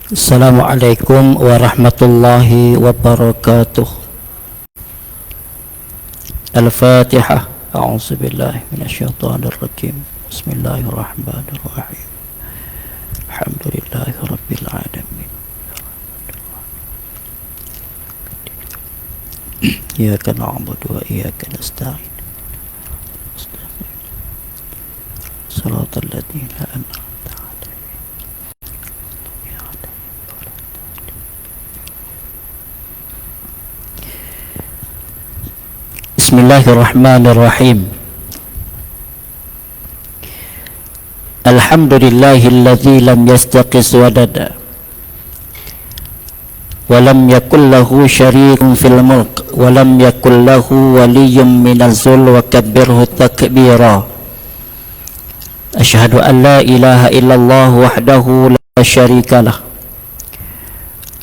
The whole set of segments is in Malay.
Assalamualaikum warahmatullahi wabarakatuh. Al-Fatihah. A'udzubillahi minasyaitonir rajim. Bismillahirrahmanirrahim. Alhamdulillahi rabbil alamin. Iyyaka na'budu wa iyyaka nasta'in. Shiratal ladzina an'amta Bismillahirrahmanirrahim. Alhamdulillahilladzi lam yastaqis wadada wa lam yakul lahu syarikun fil mulk wa lam yakul lahu waliyyun minaz zul wa kabbirhu takbira. Asyhadu an la ilaha illallah wahdahu la syarikalah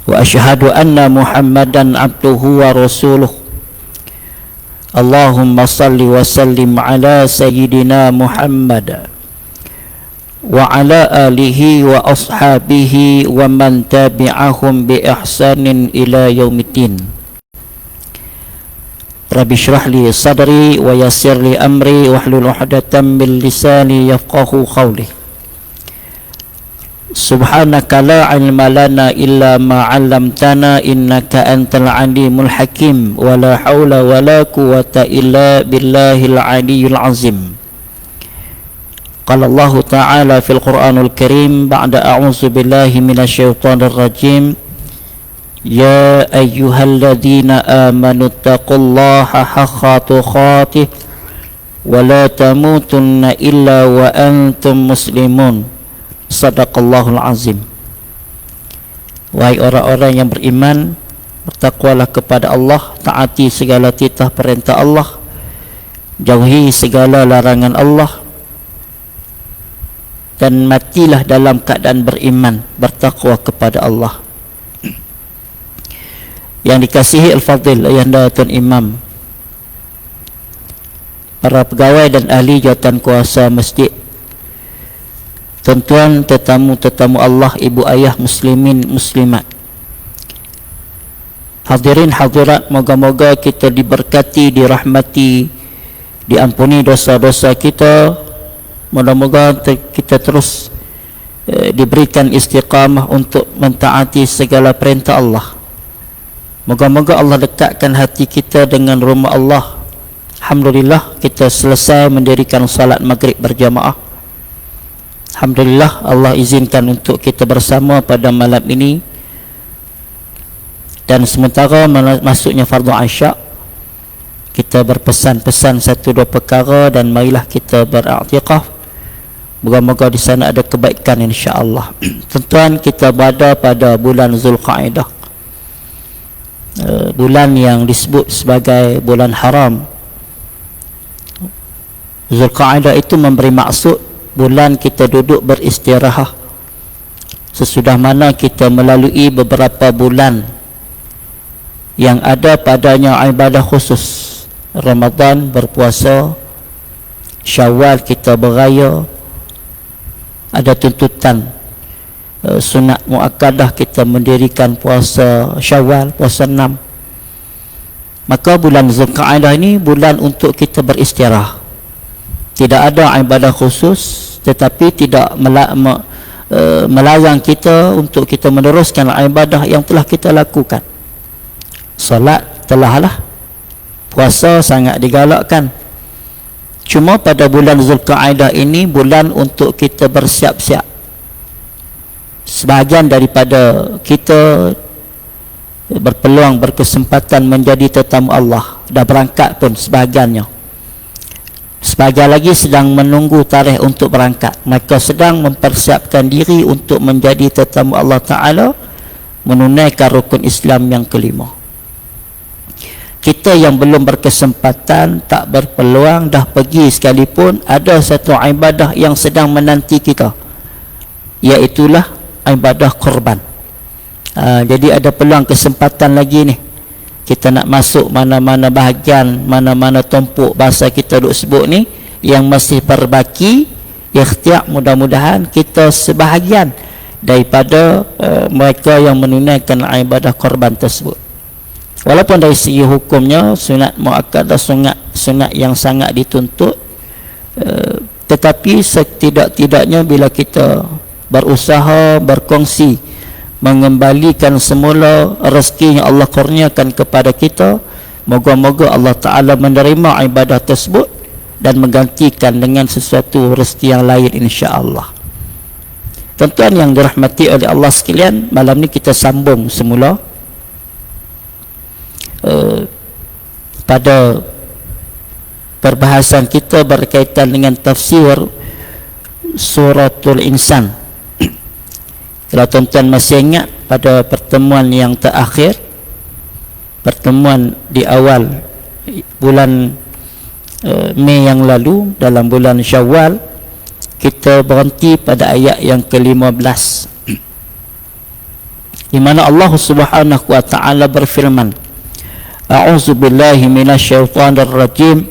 wa asyhadu anna Muhammadan abduhu wa rasuluh. Allahumma salli wa sallim ala sayyidina Muhammad wa ala alihi wa ashabihi wa man tabi'ahum bi ihsanin ila yaumiddin. Rabbi shrah li sadri wa yassir li amri wahlul 'uqdatam min lisani yafqahu qawli. Subhanaka la ilma lana illa ma 'allamtana innaka antal alimul hakim wa la haula wa la quwwata illa billahil aliyyil azim. Qala Allah ta'ala fil Qur'anil Karim ba'da a'udzu billahi minasyaitonir rajim. Ya ayyuhalladzina amanu taqullaha haqqa tuqatih wa la tamutunna illa wa antum muslimun. Sadaqallahul azim. Wahai orang-orang yang beriman, bertakwalah kepada Allah, taati segala titah perintah Allah, jauhi segala larangan Allah, dan matilah dalam keadaan beriman, bertakwa kepada Allah. Yang dikasihi Al-Fadhil Ayahanda Tuan Imam, para pegawai dan ahli jawatan kuasa masjid, tuan-tuan, tetamu-tetamu Allah, ibu ayah muslimin muslimat, hadirin hadirat, moga-moga kita diberkati, dirahmati, diampuni dosa-dosa kita. Moga-moga kita terus diberikan istiqamah untuk mentaati segala perintah Allah. Moga-moga Allah dekatkan hati kita dengan rumah Allah. Alhamdulillah, kita selesai mendirikan salat maghrib berjamaah. Alhamdulillah, Allah izinkan untuk kita bersama pada malam ini. Dan sementara masuknya fardu Isya, kita berpesan-pesan satu dua perkara dan marilah kita beriktikaf. Moga-moga di sana ada kebaikan insya-Allah. Tuan-tuan, kita berada pada bulan Zulqa'dah, bulan yang disebut sebagai bulan haram. Zulqa'dah itu memberi maksud bulan kita duduk beristirahat, sesudah mana kita melalui beberapa bulan yang ada padanya ibadah khusus. Ramadan berpuasa, Syawal kita beraya, ada tuntutan sunat muakkadah kita mendirikan puasa Syawal, puasa 6. Maka bulan Zulqa'dah ini bulan untuk kita beristirahat. Tidak ada ibadah khusus, tetapi tidak melarang kita untuk kita meneruskan ibadah yang telah kita lakukan. Solat telahlah, puasa sangat digalakkan. Cuma pada bulan Zulqa'dah ini bulan untuk kita bersiap-siap. Sebahagian daripada kita berpeluang, berkesempatan menjadi tetamu Allah, dah berangkat pun sebahagiannya. Sebahagian lagi sedang menunggu tarikh untuk berangkat. Mereka sedang mempersiapkan diri untuk menjadi tetamu Allah Ta'ala, menunaikan rukun Islam yang kelima. Kita yang belum berkesempatan, tak berpeluang, dah pergi sekalipun, ada satu ibadah yang sedang menanti kita, iaitulah ibadah korban. Jadi ada peluang kesempatan lagi ni. Kita nak masuk mana-mana bahagian, mana-mana tumpuk bahasa kita duk sebut ni, yang masih berbaki ikhtiar, mudah-mudahan kita sebahagian daripada mereka yang menunaikan ibadah korban tersebut. Walaupun dari segi hukumnya sunat muakkadah, sunat yang sangat dituntut, tetapi setidak-tidaknya bila kita berusaha berkongsi mengembalikan semula rezeki yang Allah kurniakan kepada kita, moga-moga Allah Ta'ala menerima ibadah tersebut dan menggantikan dengan sesuatu rezeki yang lain, insya-Allah. Tuan-tuan yang dirahmati oleh Allah sekalian, malam ni kita sambung semula pada perbahasan kita berkaitan dengan tafsir Suratul Insan. Kalau tuan-tuan masih ingat, pada pertemuan yang terakhir, pertemuan di awal bulan Mei yang lalu, dalam bulan Syawal, kita berhenti pada ayat yang ke-15, di mana Allah Subhanahu wa taala berfirman, A'udzu billahi minasyaitonir rajim.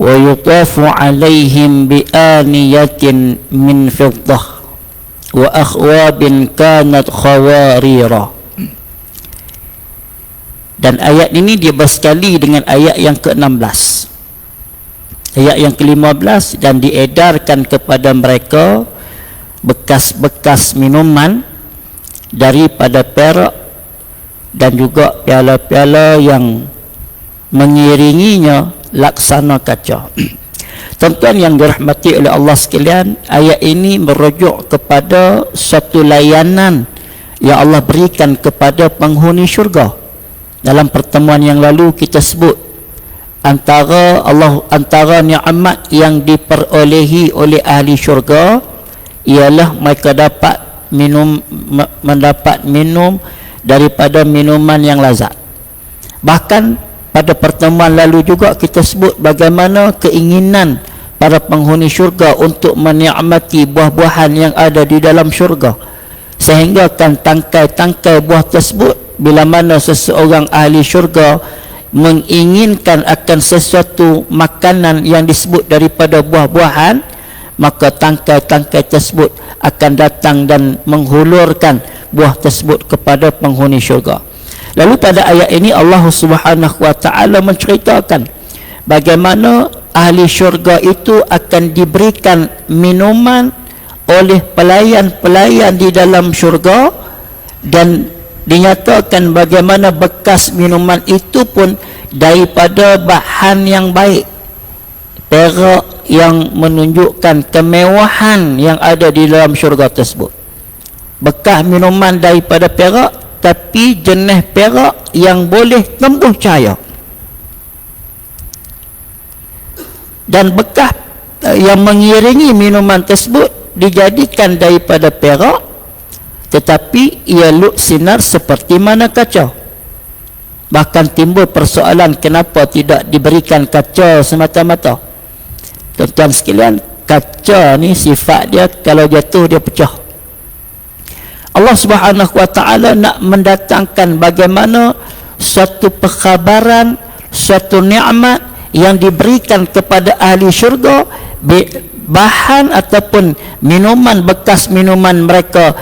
Wa yutafu 'alaihim bi aniyatin min fiddah wa akhwabin kanat khawarira. Dan ayat ini dia bersekali dengan ayat yang ke-16. Ayat yang ke-15, dan diedarkan kepada mereka bekas-bekas minuman daripada perak dan juga piala-piala yang mengiringinya laksana kaca. Tuan-tuan yang dirahmati oleh Allah sekalian, ayat ini merujuk kepada satu layanan yang Allah berikan kepada penghuni syurga. Dalam pertemuan yang lalu kita sebut antara nikmat yang diperolehi oleh ahli syurga ialah mereka dapat mendapat minum daripada minuman yang lazat. Bahkan pada pertemuan lalu juga kita sebut bagaimana keinginan para penghuni syurga untuk menikmati buah-buahan yang ada di dalam syurga, sehingga kan tangkai-tangkai buah tersebut, bila mana seseorang ahli syurga menginginkan akan sesuatu makanan yang disebut daripada buah-buahan, maka tangkai-tangkai tersebut akan datang dan menghulurkan buah tersebut kepada penghuni syurga. Lalu pada ayat ini Allah Subhanahu wa taala menceritakan bagaimana ahli syurga itu akan diberikan minuman oleh pelayan-pelayan di dalam syurga, dan dinyatakan bagaimana bekas minuman itu pun daripada bahan yang baik, perak yang menunjukkan kemewahan yang ada di dalam syurga tersebut. Bekas minuman daripada perak, tapi jenis perak yang boleh tembus cahaya. Dan bekas yang mengiringi minuman tersebut dijadikan daripada perak, tetapi ia luk sinar seperti mana kaca. Bahkan timbul persoalan, kenapa tidak diberikan kaca semata-mata? Tuan-tuan sekalian, kaca ni sifat dia kalau jatuh dia pecah. Allah Subhanahu wa taala nak mendatangkan bagaimana suatu perkhabaran, suatu nikmat yang diberikan kepada ahli syurga, bahan ataupun minuman, bekas minuman mereka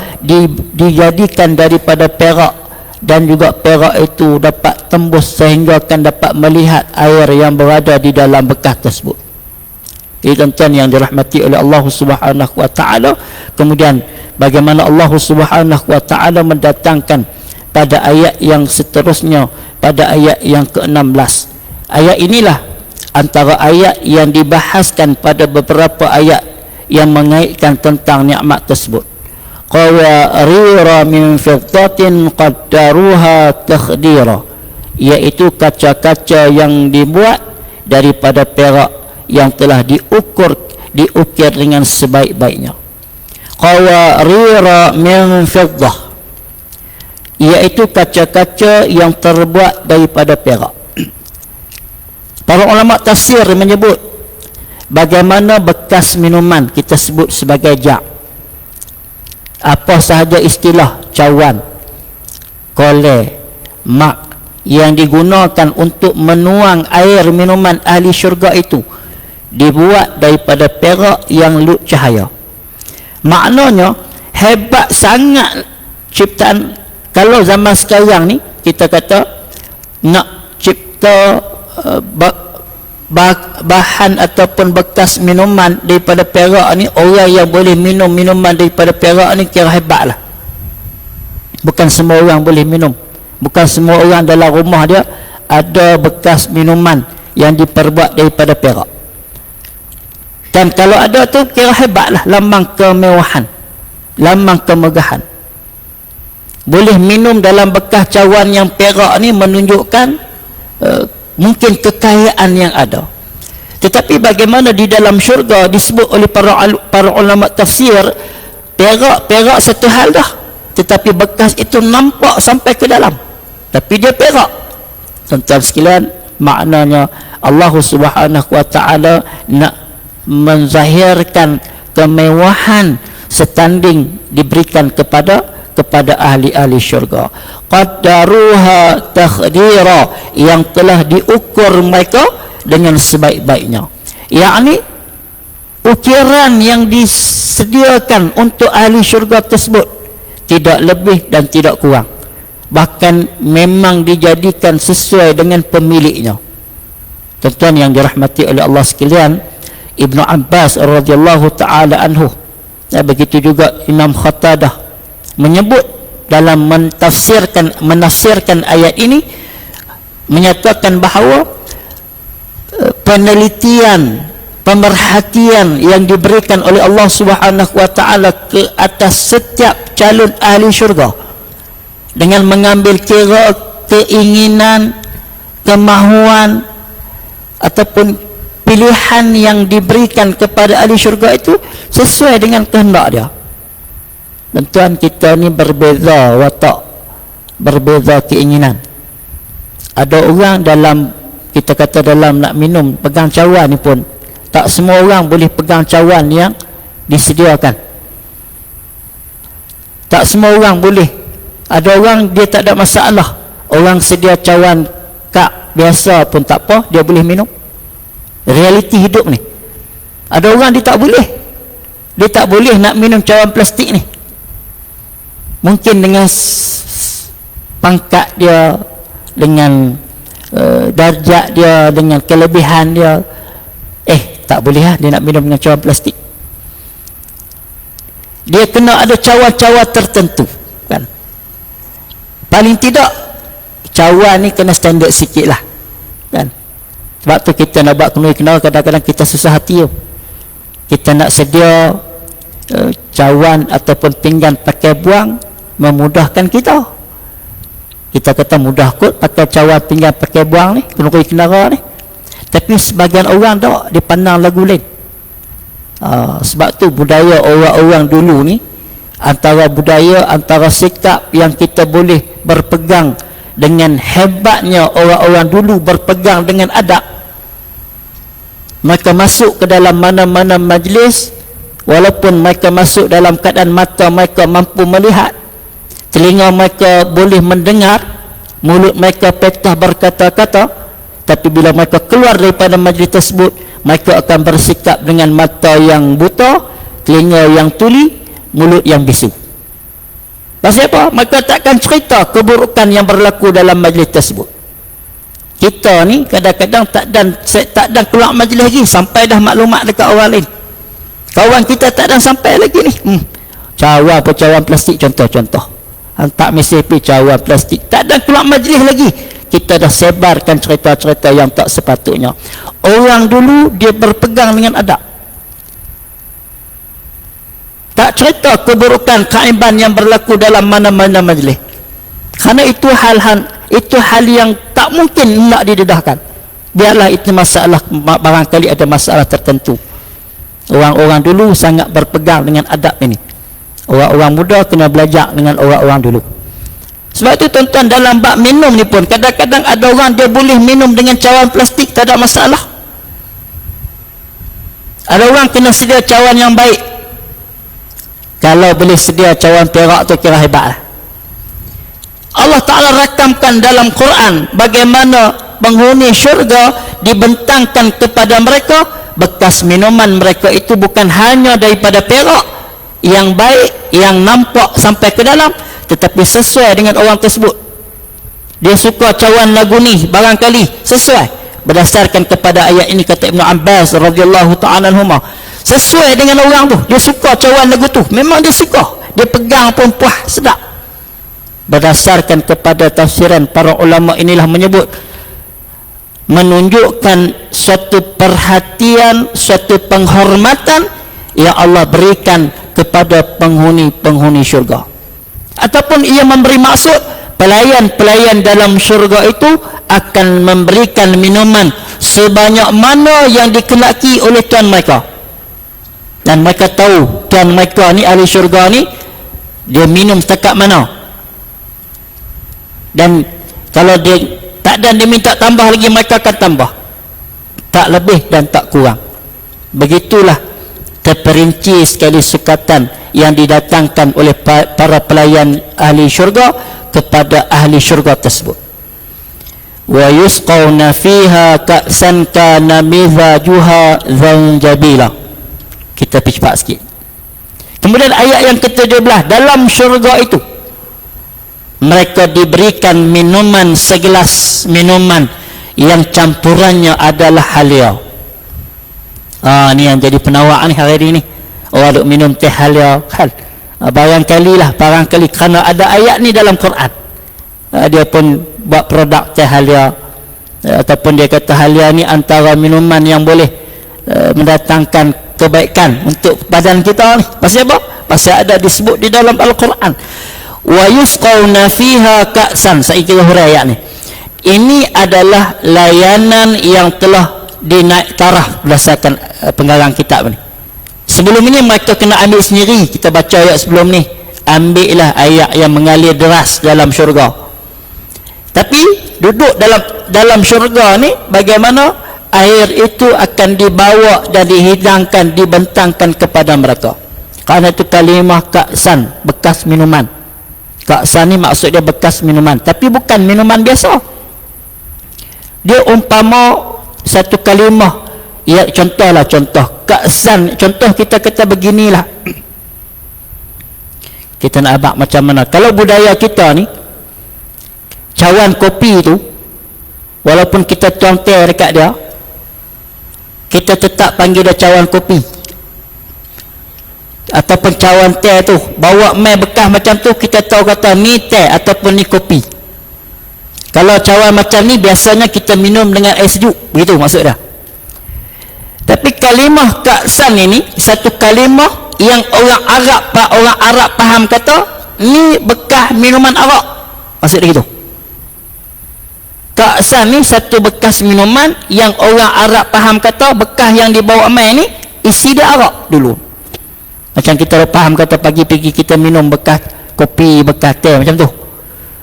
dijadikan daripada perak, dan juga perak itu dapat tembus sehingga akan dapat melihat air yang berada di dalam bekas tersebut. Jadi tuan-tuan yang dirahmati oleh Allah Subhanahu wa taala, kemudian bagaimana Allah Subhanahu wa taala mendatangkan pada ayat yang seterusnya, pada ayat yang ke-16. Ayat inilah antara ayat yang dibahaskan pada beberapa ayat yang mengaitkan tentang nikmat tersebut. Qawarira min fiddatin qaddaruha taqdira, iaitu kaca-kaca yang dibuat daripada perak yang telah diukir dengan sebaik-baiknya. Qawarira min fiddah, iaitu kaca-kaca yang terbuat daripada perak. Para ulama tafsir menyebut bagaimana bekas minuman kita sebut sebagai jak, apa sahaja istilah cawan, kolej, mak yang digunakan untuk menuang air minuman ahli syurga itu dibuat daripada perak yang luk cahaya. Maknanya hebat sangat ciptaan. Kalau zaman sekarang ni kita kata nak cipta bahan ataupun bekas minuman daripada perak ni, orang yang boleh minum minuman daripada perak ni kira hebat lah. Bukan semua orang boleh minum, bukan semua orang dalam rumah dia ada bekas minuman yang diperbuat daripada perak. Dan kalau ada tu kira hebat lah, lambang kemewahan, lambang kemegahan. Boleh minum dalam bekas cawan yang perak ni menunjukkan mungkin kekayaan yang ada. Tetapi bagaimana di dalam syurga disebut oleh para ulama tafsir, perak satu hal dah, tetapi bekas itu nampak sampai ke dalam, tapi dia perak. Tuan-tuan sekalian, maknanya Allah Subhanahu wa taala nak menzahirkan kemewahan setanding diberikan kepada ahli-ahli syurga. Qaddaruha takhdira, yang telah diukur mereka dengan sebaik-baiknya. Yakni ukiran yang disediakan untuk ahli syurga tersebut tidak lebih dan tidak kurang, bahkan memang dijadikan sesuai dengan pemiliknya. Tuan-tuan yang dirahmati oleh Allah sekalian, Ibnu Abbas radhiyallahu taala anhu, begitu juga Imam Qatadah menyebut dalam menafsirkan ayat ini, menyatakan bahawa penelitian, pemerhatian yang diberikan oleh Allah Subhanahu wa taala ke atas setiap calon ahli syurga dengan mengambil kira keinginan, kemahuan ataupun pilihan yang diberikan kepada ahli syurga itu sesuai dengan kehendak dia. Dan tuan, kita ni berbeza watak, berbeza keinginan. Ada orang dalam, kita kata dalam nak minum, pegang cawan ni pun tak semua orang boleh pegang cawan yang disediakan. Tak semua orang boleh. Ada orang dia tak ada masalah, orang sedia cawan kap biasa pun tak apa, dia boleh minum. Realiti hidup ni. Ada orang dia tak boleh, dia tak boleh nak minum cawan plastik ni. Mungkin dengan pangkat dia, dengan darjat dia, dengan kelebihan dia, tak boleh lah dia nak minum dengan cawan plastik. Dia kena ada cawan-cawan tertentu, kan? Paling tidak cawan ni kena standard sikit lah, kan? Sebab tu kita nak buat kenal, kadang-kadang kita susah hati tu. Kita nak sedia cawan ataupun pinggan pakai buang, memudahkan kita. Kita kata mudah kot pakai cawan pinggan pakai buang ni, kenuri kenara ni. Tapi sebagian orang tak, dia pandang lagu lain. Sebab tu budaya orang-orang dulu ni, antara sikap yang kita boleh berpegang dengan hebatnya orang-orang dulu berpegang dengan adab. Mereka masuk ke dalam mana-mana majlis, walaupun mereka masuk dalam keadaan mata mereka mampu melihat, telinga mereka boleh mendengar, mulut mereka petah berkata-kata, tapi bila mereka keluar daripada majlis tersebut, mereka akan bersikap dengan mata yang buta, telinga yang tuli, mulut yang bisu. Pasal apa? Mereka takkan cerita keburukan yang berlaku dalam majlis tersebut. Kita ni kadang-kadang tak dan keluar majlis lagi sampai dah maklumat dekat orang lain. Kawan kita tak dan sampai lagi ni. Cawan plastik contoh. Hantar mesej pergi cawan plastik, tak dan keluar majlis lagi. Kita dah sebarkan cerita-cerita yang tak sepatutnya. Orang dulu dia berpegang dengan adab, tak cerita keburukan, kaiban yang berlaku dalam mana-mana majlis. Kerana itu hal yang tak mungkin nak didedahkan. Biarlah itu masalah, barangkali ada masalah tertentu. Orang-orang dulu sangat berpegang dengan adab ini. Orang-orang muda kena belajar dengan orang-orang dulu. Sebab itu tuan-tuan, dalam bab minum ni pun kadang-kadang ada orang dia boleh minum dengan cawan plastik, tak ada masalah. Ada orang kena sedia cawan yang baik. Kalau boleh sedia cawan perak tu kira hebat lah. Allah Ta'ala rakamkan dalam Quran bagaimana penghuni syurga dibentangkan kepada mereka bekas minuman mereka itu bukan hanya daripada perak, yang baik, yang nampak sampai ke dalam, tetapi sesuai dengan orang tersebut. Dia suka cawan lagu ni, barangkali sesuai berdasarkan kepada ayat ini, kata Ibn Abbas radhiyallahu ta'ala anhuma, sesuai dengan orang tu, dia suka cawan lagu tu, memang dia suka, dia pegang pun puas, sedap. Berdasarkan kepada tafsiran para ulama inilah menyebut, menunjukkan suatu perhatian, suatu penghormatan yang Allah berikan kepada penghuni-penghuni syurga. Ataupun ia memberi maksud pelayan-pelayan dalam syurga itu akan memberikan minuman sebanyak mana yang dikenaki oleh Tuhan mereka. Dan mereka tahu Tuhan mereka ni, ahli syurga ni, dia minum setakat mana. Dan kalau dia tak dan dia minta tambah lagi, mereka akan tambah, tak lebih dan tak kurang. Begitulah terperinci sekali sukatan yang didatangkan oleh para pelayan ahli syurga kepada ahli syurga tersebut. Wa yusqawna fiha ka'san kana mizajuha zanjabila. Kita pergi cepat sikit. Kemudian ayat yang ke-17, dalam syurga itu mereka diberikan minuman, segelas minuman yang campurannya adalah halia. Ni yang jadi penawar ni hari ni. Orang duk minum teh halia. Barangkali kerana ada ayat ni dalam Quran, dia pun buat produk teh halia. Ataupun dia kata halia ni antara minuman yang boleh mendatangkan kebaikan untuk badan kita ni. Pasal apa? Pasal ada disebut di dalam Al-Quran. Wa yusqawna fiha ka'san. Saya kira huraian ayat ni. Ini adalah layanan yang telah dinaik taraf berdasarkan pengarang kitab ni. Sebelum ini mereka kena ambil sendiri. Kita baca ayat sebelum ni, ambillah ayat yang mengalir deras dalam syurga. Tapi duduk dalam syurga ni, bagaimana air itu akan dibawa dan dihidangkan, dibentangkan kepada mereka. Kerana itu kalimah ka'san, bekas minuman. Ka'san ni maksud dia bekas minuman, tapi bukan minuman biasa. Dia umpama satu kalimah, ya, contoh ka'san, contoh kita kata beginilah. Kita nak abang macam mana? Kalau budaya kita ni, cawan kopi tu, walaupun kita tuang teh dekat dia, kita tetap panggil dia cawan kopi. Ataupun cawan teh tu, bawa mai bekas macam tu, kita tahu kata ni teh ataupun ni kopi. Kalau cawan macam ni, biasanya kita minum dengan air sejuk, begitu maksud dia. Tapi kalimah ka'san ini satu kalimah yang orang Arab faham, kata ni bekas minuman arak, maksud dia gitu. Ka'san ni satu bekas minuman yang orang Arab faham, kata bekas yang dibawa mai ni isi dia arak dulu. Macam kita faham kata pagi-pagi kita minum bekas kopi, bekas teh macam tu.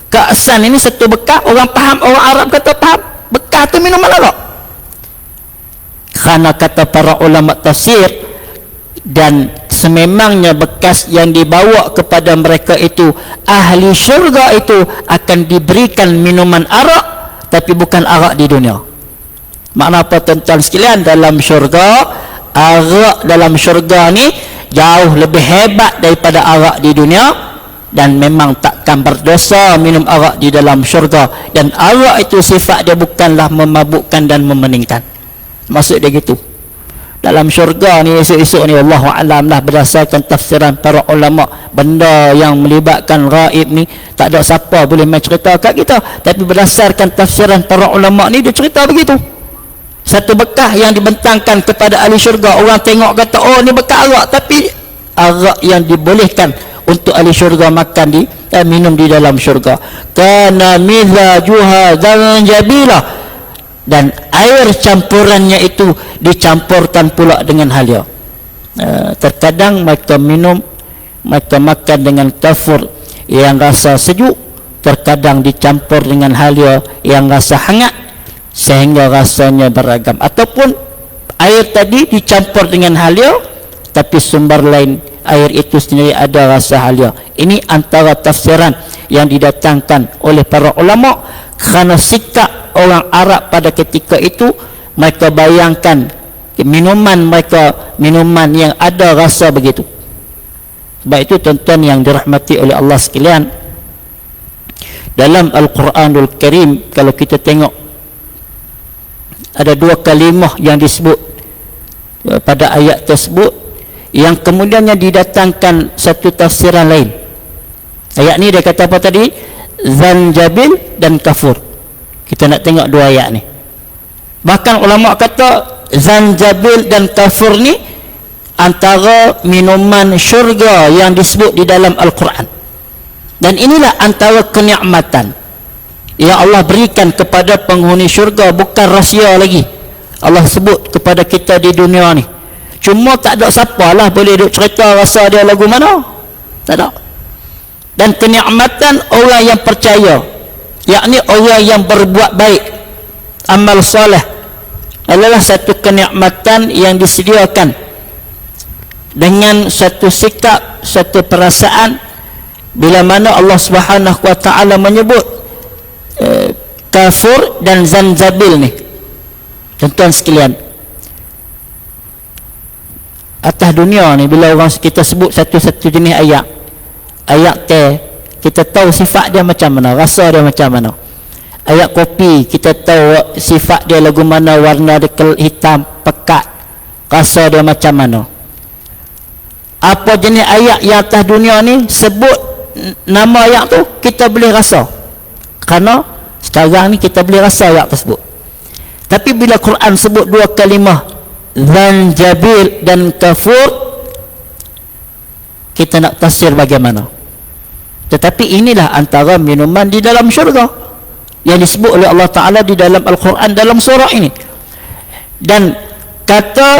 Ka'san ini satu bekas orang faham, orang Arab kata faham bekas tu minuman arak. Kerana kata para ulama tafsir, dan sememangnya bekas yang dibawa kepada mereka itu, ahli syurga itu akan diberikan minuman arak, tapi bukan arak di dunia. Makna apa tuan-tuan sekalian? Dalam syurga, arak dalam syurga ni jauh lebih hebat daripada arak di dunia, dan memang takkan berdosa minum arak di dalam syurga. Dan arak itu sifat dia bukanlah memabukkan dan memeningkan. Maksud dia gitu. Dalam syurga ni esok-esok ni, wallahu a'lam lah, berdasarkan tafsiran para ulama, benda yang melibatkan gaib ni tak ada siapa boleh main cerita kat kita. Tapi berdasarkan tafsiran para ulama ni, dia cerita begitu. Satu bekas yang dibentangkan kepada ahli syurga, orang tengok kata oh ni bekas arak, tapi arak yang dibolehkan untuk ahli syurga makan minum di dalam syurga. Kana mizajuha zanjabila, dan air campurannya itu dicampurkan pula dengan halia. Terkadang mereka minum, mereka makan dengan kafur yang rasa sejuk, terkadang dicampur dengan halia yang rasa hangat, sehingga rasanya beragam. Ataupun air tadi dicampur dengan halia, tapi sumber lain air itu sendiri ada rasa halia. Ini antara tafsiran yang didatangkan oleh para ulama, kerana sikap orang Arab pada ketika itu, mereka bayangkan minuman mereka minuman yang ada rasa begitu. Sebab itu tuan-tuan yang dirahmati oleh Allah sekalian, dalam Al-Quranul Karim kalau kita tengok ada dua kalimah yang disebut pada ayat tersebut yang kemudiannya didatangkan satu tafsiran lain. Ayat ni dia kata apa tadi? Zanjabil dan kafur. Kita nak tengok dua ayat ni. Bahkan ulama kata zanjabil dan kafur ni antara minuman syurga yang disebut di dalam Al-Quran. Dan inilah antara kenikmatan yang Allah berikan kepada penghuni syurga, bukan rahsia lagi. Allah sebut kepada kita di dunia ni. Cuma tak ada siapa lah boleh duk cerita rasa dia lagu mana. Tak ada. Dan kenikmatan orang yang percaya, yakni orang yang berbuat baik, amal soleh, adalah satu kenikmatan yang disediakan dengan satu sikap, satu perasaan bila mana Allah Subhanahu wa taala menyebut kafur dan zanjabil ni. Tuan-tuan sekalian, atas dunia ni bila orang kita sebut satu-satu jenis ayat teh, kita tahu sifat dia macam mana, rasa dia macam mana. Ayat kopi, kita tahu sifat dia lagu mana, warna dia hitam, pekat, rasa dia macam mana. Apa jenis ayat yang atas dunia ni, sebut nama ayat tu, kita boleh rasa. Kerana sekarang ni kita boleh rasa ayat tersebut. Tapi bila Quran sebut dua kalimah zanjabil dan kafur, kita nak tafsir bagaimana. Tetapi inilah antara minuman di dalam syurga yang disebut oleh Allah Ta'ala di dalam Al-Quran dalam surah ini. Dan kata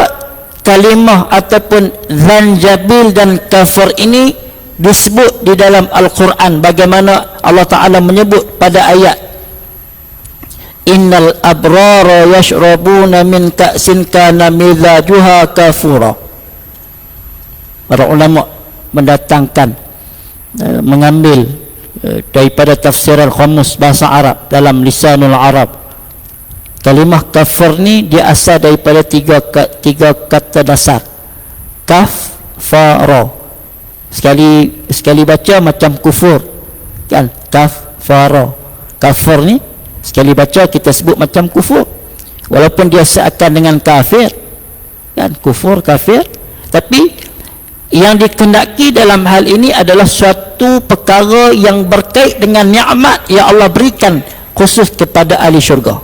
kalimah ataupun zanjabil dan kafur ini disebut di dalam Al-Quran. Bagaimana Allah Ta'ala menyebut pada ayat innal abrara yashrabuna min ka'sin kana mizajuha kafura. Para ulama mendatangkan mengambil daripada tafsiran Qamus bahasa Arab dalam Lisanul Arab. Kalimah kafir ni dia asal daripada tiga kata dasar. Kaf, fa, ra. Sekali baca macam kufur. Kan? Kaf, fa, ra. Kafir ni sekali baca kita sebut macam kufur. Walaupun dia seakan dengan kafir. Kan? Kufur, kafir. Tapi yang dikehendaki dalam hal ini adalah suatu perkara yang berkait dengan nikmat yang Allah berikan khusus kepada ahli syurga.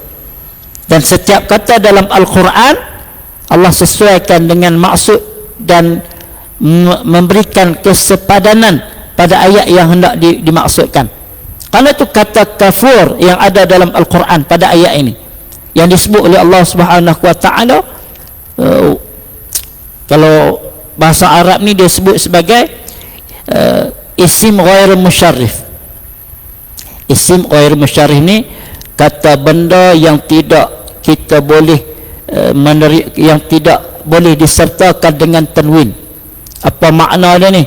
Dan setiap kata dalam Al-Quran Allah sesuaikan dengan maksud dan memberikan kesepadanan pada ayat yang hendak dimaksudkan. Karena itu kata kafur yang ada dalam Al-Quran pada ayat ini yang disebut oleh Allah Subhanahu wa taala, kalau bahasa Arab ni dia sebut sebagai isim ghair musyarrif. Isim ghair musyarrif ni kata benda yang tidak kita boleh yang tidak boleh disertakan dengan tanwin. Apa makna dia ni?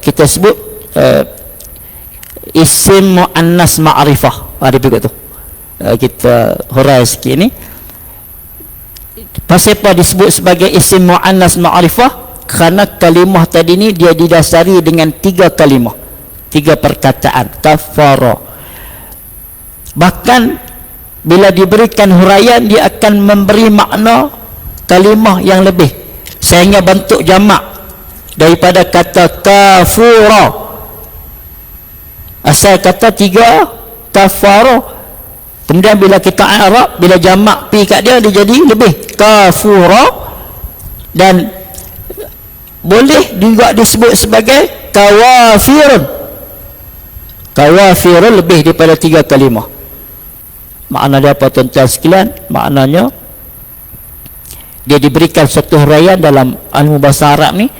Kita sebut isim muannas ma'rifah. Ada juga tu. Kita hurai sikit ni. Pasal apa disebut sebagai isim muannas ma'rifah? Kerana kalimah tadi ni dia didasari dengan tiga kalimah, tiga perkataan. Kafara. Bahkan bila diberikan huraian dia akan memberi makna kalimah yang lebih, sehingga bentuk jamak daripada kata kafura. Asal kata tiga kafara, kemudian bila kita Arab, bila jamak pi kat dia jadi lebih kafura. Dan boleh juga disebut sebagai kawafirun. Kawafirun lebih daripada tiga kalimah. Makna dia apa tuan-tuan sekalian? Maknanya dia diberikan satu huraian dalam ilmu bahasa Arab ni,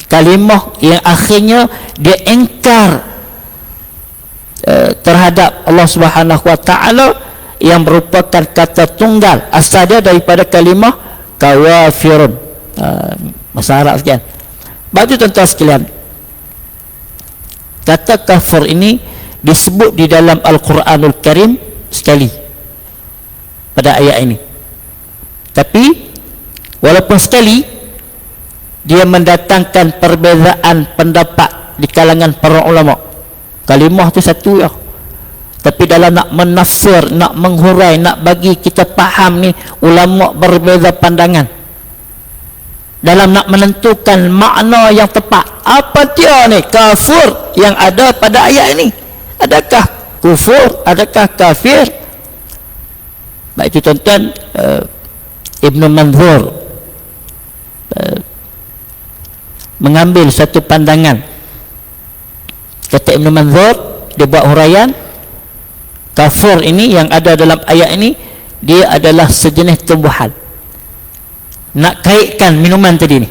kalimah yang akhirnya dia engkar terhadap Allah Subhanahu wa taala yang merupakan kata tunggal. Asal dia daripada kalimah kawafirun. Bahasa Arab sekian. Bagi tuan-tuan sekalian, kata kafir ini disebut di dalam Al-Quranul Karim sekali pada ayat ini. Tapi walaupun sekali, dia mendatangkan perbezaan pendapat di kalangan para ulama. Kalimah tu satu ya, tapi dalam nak menafsir, nak menghurai, nak bagi kita faham ni, ulama berbeza pandangan dalam nak menentukan makna yang tepat. Apa dia ni kafir yang ada pada ayat ini? Adakah kufur, adakah kafir? Baik itu tuan-tuan, Ibn Manzur mengambil satu pandangan. Kata Ibn Manzur, dia buat huraian, kafir ini yang ada dalam ayat ini, dia adalah sejenis tumbuhan. Nak kaitkan minuman tadi ni,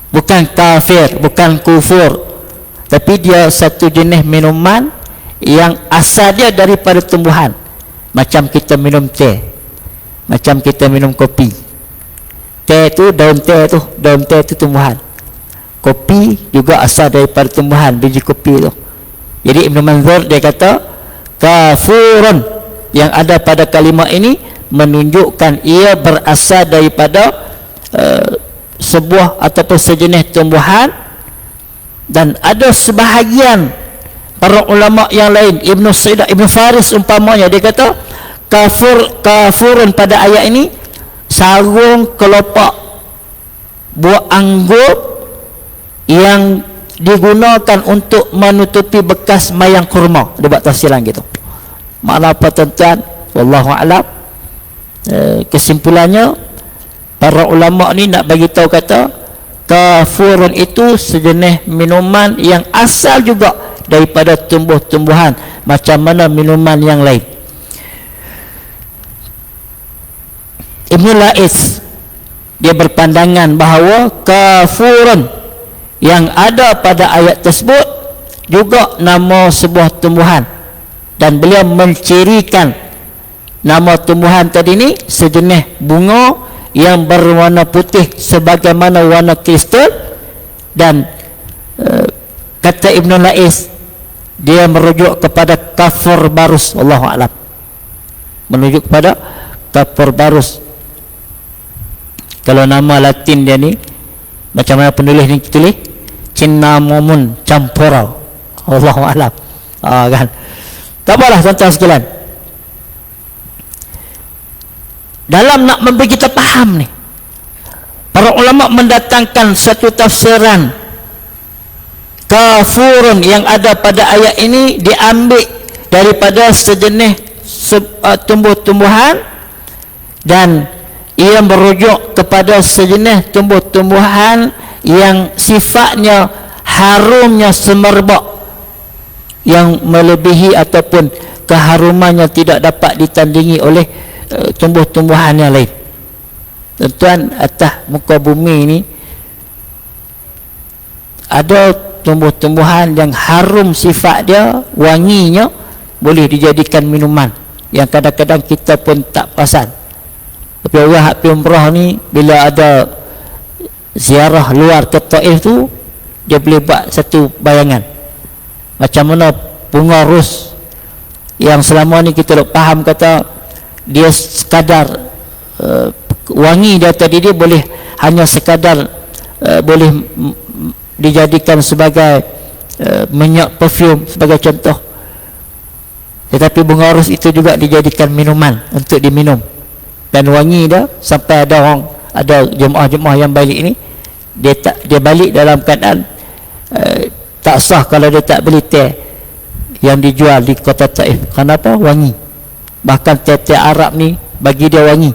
bukan kafir, bukan kufur, tapi dia satu jenis minuman yang asal dia daripada tumbuhan. Macam kita minum teh, macam kita minum kopi. Teh tu, daun teh tu tumbuhan. Kopi juga asal daripada tumbuhan, biji kopi tu. Jadi Ibn Manzur dia kata kafurun yang ada pada kalimah ini menunjukkan ia berasal daripada sebuah ataupun sejenis tumbuhan. Dan ada sebahagian para ulama yang lain, Ibn Saidah, Ibn Faris umpamanya, dia kata kafurun pada ayat ini sarung kelopak buah anggur yang digunakan untuk menutupi bekas mayang kurma. Dia buat tafsiran gitu. Makna apa tuan-tuan? Wallahu a'lam. Kesimpulannya, para ulama ni nak bagi tahu kata kafurun itu sejenis minuman yang asal juga daripada tumbuh-tumbuhan, macam mana minuman yang lain. Ibn La'is dia berpandangan bahawa kafurun yang ada pada ayat tersebut juga nama sebuah tumbuhan, dan beliau mencirikan nama tumbuhan tadi ni sejenis bunga yang berwarna putih sebagaimana warna kristal. Dan kata Ibn La'is, dia merujuk kepada kafur barus. Wallahu a'lam, merujuk kepada kafur barus. Kalau nama Latin dia ni, macam mana penulis ni tulis, Cinnamomun campura. Wallahu a'lam. Kan, tak apalah tuan-tuan sekalian, dalam nak memberi kita faham ni, para ulama mendatangkan satu tafsiran kafurun yang ada pada ayat ini diambil daripada sejenis tumbuh-tumbuhan, dan ia merujuk kepada sejenis tumbuh-tumbuhan yang sifatnya harumnya semerbak, yang melebihi ataupun keharumannya tidak dapat ditandingi oleh tumbuh-tumbuhan yang lain. Tuan-tuan, atas muka bumi ini ada tumbuh-tumbuhan yang harum sifat dia, wanginya, boleh dijadikan minuman yang kadang-kadang kita pun tak perasan. Tapi orang hak pergi umrah ni, bila ada ziarah luar ke Taif tu, dia boleh buat satu bayangan macam mana bunga ros yang selama ni kita dok faham kata dia sekadar wangi dia tadi, dia boleh hanya sekadar boleh dijadikan sebagai minyak perfume sebagai contoh. Tetapi bunga ros itu juga dijadikan minuman untuk diminum, dan wangi dia sampai ada orang, ada jemaah-jemaah yang balik ni, dia balik dalam keadaan tak sah kalau dia tak beli teh yang dijual di kota Taif. Kenapa? Wangi. Bahkan teh-teh Arab ni bagi dia wangi,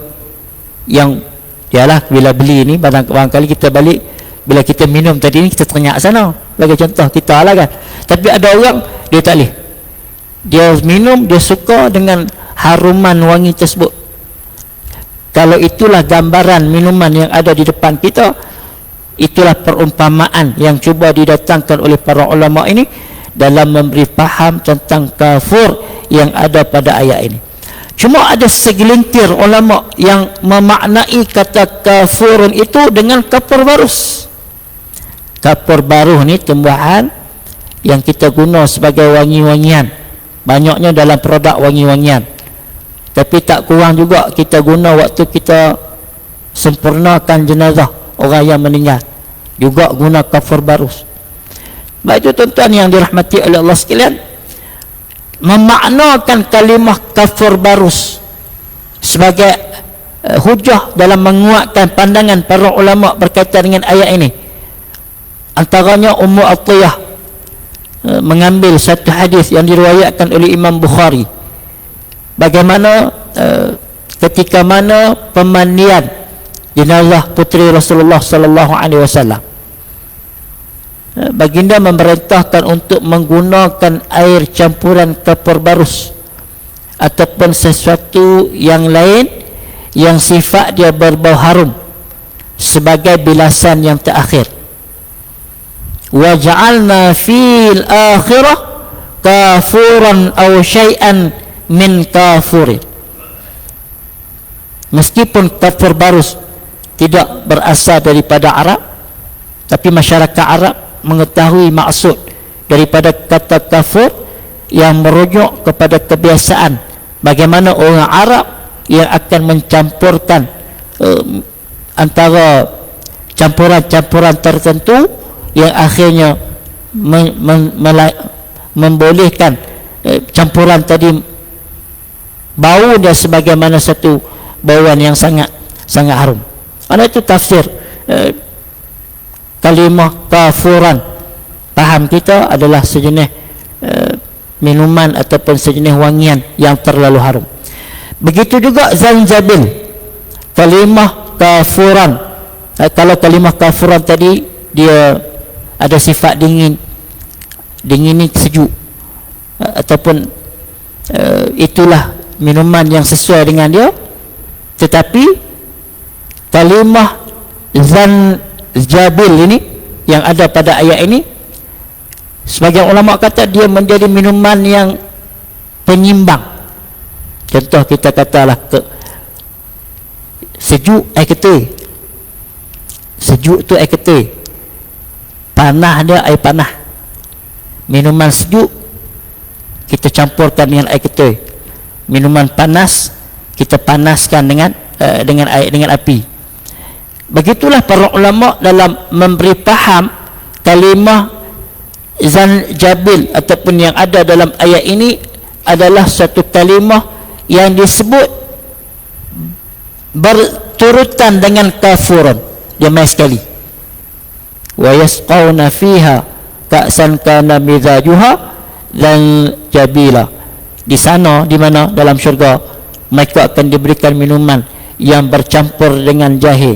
yang ialah bila beli ni, barangkali kita balik, bila kita minum tadi ni kita ternyak sana, bagi contoh kita lah kan. Tapi ada orang dia tak boleh, dia minum, dia suka dengan haruman wangi tersebut. Kalau itulah gambaran minuman yang ada di depan kita, itulah perumpamaan yang cuba didatangkan oleh para ulama ini dalam memberi faham tentang kafur yang ada pada ayat ini. Cuma ada segelintir ulama yang memaknai kata kafurun itu dengan kafur barus. Kafur baruh ni tumbuhan yang kita guna sebagai wangi-wangian, banyaknya dalam produk wangi-wangian. Tapi tak kurang juga kita guna waktu kita sempurnakan jenazah orang yang meninggal. juga guna kafur barus. Baik itu tuan-tuan yang dirahmati oleh Allah sekalian, memaknakan kalimah kafur barus sebagai hujah dalam menguatkan pandangan para ulama berkaitan dengan ayat ini. Antaranya Ummu Atiyah mengambil satu hadis yang diriwayatkan oleh Imam Bukhari, bagaimana ketika mana pemandian jenazah putri Rasulullah sallallahu alaihi wasallam, baginda memerintahkan untuk menggunakan air campuran kapur barus ataupun sesuatu yang lain yang sifat dia berbau harum sebagai bilasan yang terakhir. Wa ja'alna fil akhirah kafuran aw syai'an min kafurin. Meskipun kafur barus tidak berasal daripada Arab, tapi masyarakat Arab mengetahui maksud daripada kata kafur yang merujuk kepada kebiasaan bagaimana orang Arab yang akan mencampurkan antara campuran-campuran tertentu yang akhirnya membolehkan campuran tadi bau dia sebagaimana satu bauan yang sangat harum. Ada itu tafsir kalimah kafuran. Paham kita adalah sejenis minuman ataupun sejenis wangian yang terlalu harum. Begitu juga zanjabil, kalimah kafuran. Kalau kalimah kafuran tadi dia ada sifat dingin ni sejuk, ataupun itulah minuman yang sesuai dengan dia. Tetapi kalimah zanjabil ini yang ada pada ayat ini, sebagian ulama kata dia menjadi minuman yang penyimbang. Contoh kita katalah sejuk air ketul, sejuk tu air ketul, panah dia air panah. Minuman sejuk kita campurkan dengan air ketul, minuman panas kita panaskan dengan air, dengan api. Begitulah para ulama dalam memberi faham kalimah zanjabil ataupun yang ada dalam ayat ini adalah satu kalimah yang disebut berturutan dengan kafurun. Dia main sekali. Wa yasqawna fiha ka'san kana mizajuha zanjabila. Di sana, di mana? Dalam syurga, mereka akan diberikan minuman yang bercampur dengan jahe.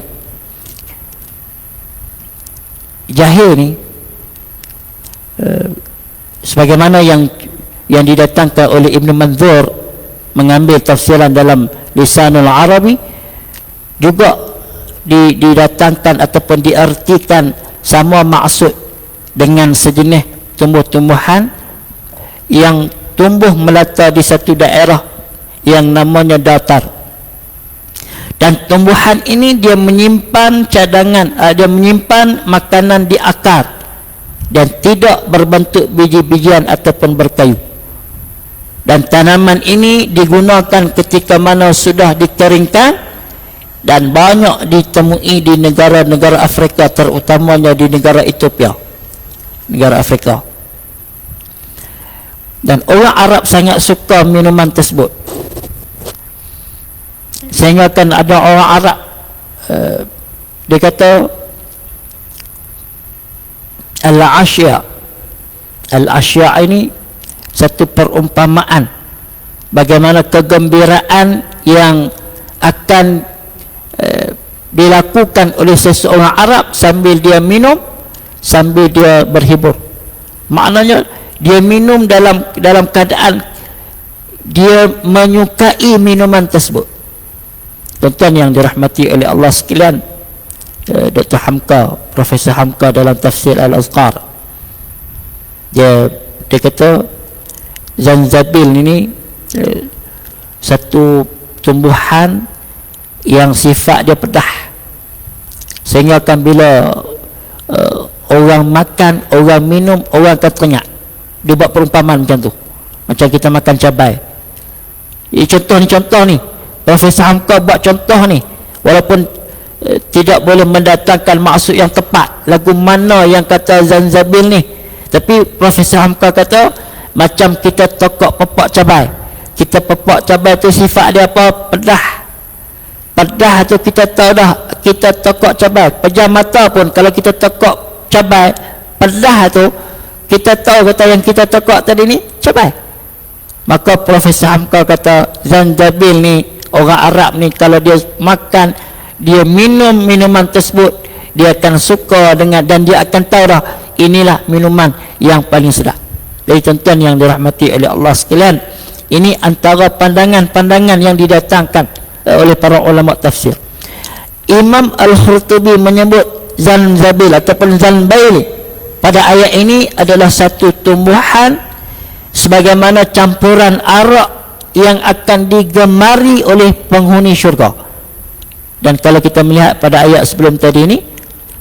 Jahe ni sebagaimana yang didatangkan oleh Ibn Manzur mengambil tafsiran dalam Lisanul Arabi, juga didatangkan ataupun diartikan sama maksud dengan sejenis tumbuh-tumbuhan yang tumbuh melata di satu daerah yang namanya datar. Dan tumbuhan ini dia menyimpan cadangan, dia menyimpan makanan di akar dan tidak berbentuk biji-bijian ataupun berkayu. Dan tanaman ini digunakan ketika mana sudah dikeringkan dan banyak ditemui di negara-negara Afrika, terutamanya di negara Ethiopia, negara Afrika. Dan orang Arab sangat suka minuman tersebut, sehingga kan ada orang Arab dia kata al-asya ini satu perumpamaan bagaimana kegembiraan yang akan dilakukan oleh seseorang Arab sambil dia minum, sambil dia berhibur. Maknanya dia minum dalam keadaan dia menyukai minuman tersebut. Tuan-tuan yang dirahmati oleh Allah sekalian, Dr. Hamka, Profesor Hamka dalam tafsir Al-Azqar, dia kata zanjabil ini satu tumbuhan yang sifat dia pedas, sehingga kan bila orang makan, orang minum, orang akan teringat. Dia buat perumpamaan macam tu, macam kita makan cabai. Contoh ni Profesor Hamka buat contoh ni, walaupun tidak boleh mendatangkan maksud yang tepat lagu mana yang kata Zanzabil ni. Tapi Profesor Hamka kata macam kita tokok pepak cabai. Kita pepak cabai tu sifat dia apa? Pedah tu kita tahu dah. Kita tokok cabai, pejam mata pun kalau kita tokok cabai pedah tu kita tahu kata yang kita tokok tadi ni cabai. Maka Profesor Hamka kata Zanzabil ni, orang Arab ni kalau dia makan, dia minum minuman tersebut, dia akan suka dengan, dan dia akan tahu dah inilah minuman yang paling sedap. Jadi tuan-tuan yang dirahmati oleh Allah sekalian, ini antara pandangan-pandangan yang didatangkan oleh para ulama tafsir. Imam Al-Khurtubi menyebut Zanzabil ataupun Zanbaili pada ayat ini adalah satu tumbuhan sebagaimana campuran arak yang akan digemari oleh penghuni syurga. Dan kalau kita melihat pada ayat sebelum tadi ini,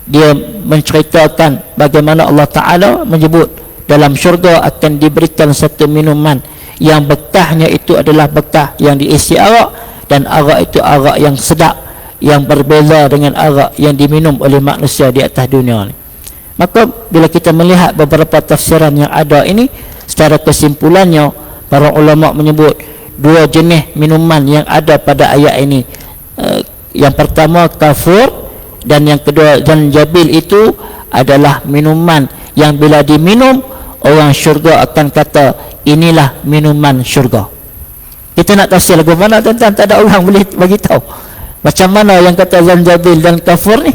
dia menceritakan bagaimana Allah Ta'ala menyebut dalam syurga akan diberikan satu minuman yang bekahnya itu adalah bekah yang diisi arak, dan arak itu arak yang sedap, yang berbeza dengan arak yang diminum oleh manusia di atas dunia ni. Maka bila kita melihat beberapa tafsiran yang ada ini, secara kesimpulannya para ulama menyebut dua jenis minuman yang ada pada ayat ini. Yang pertama kafur, dan yang kedua Zanjabil itu adalah minuman yang bila diminum orang syurga akan kata inilah minuman syurga. Kita nak tafsir lagu mana tuan-tuan? Tak ada orang boleh bagi tahu macam mana yang kata Zanjabil dan kafur ni.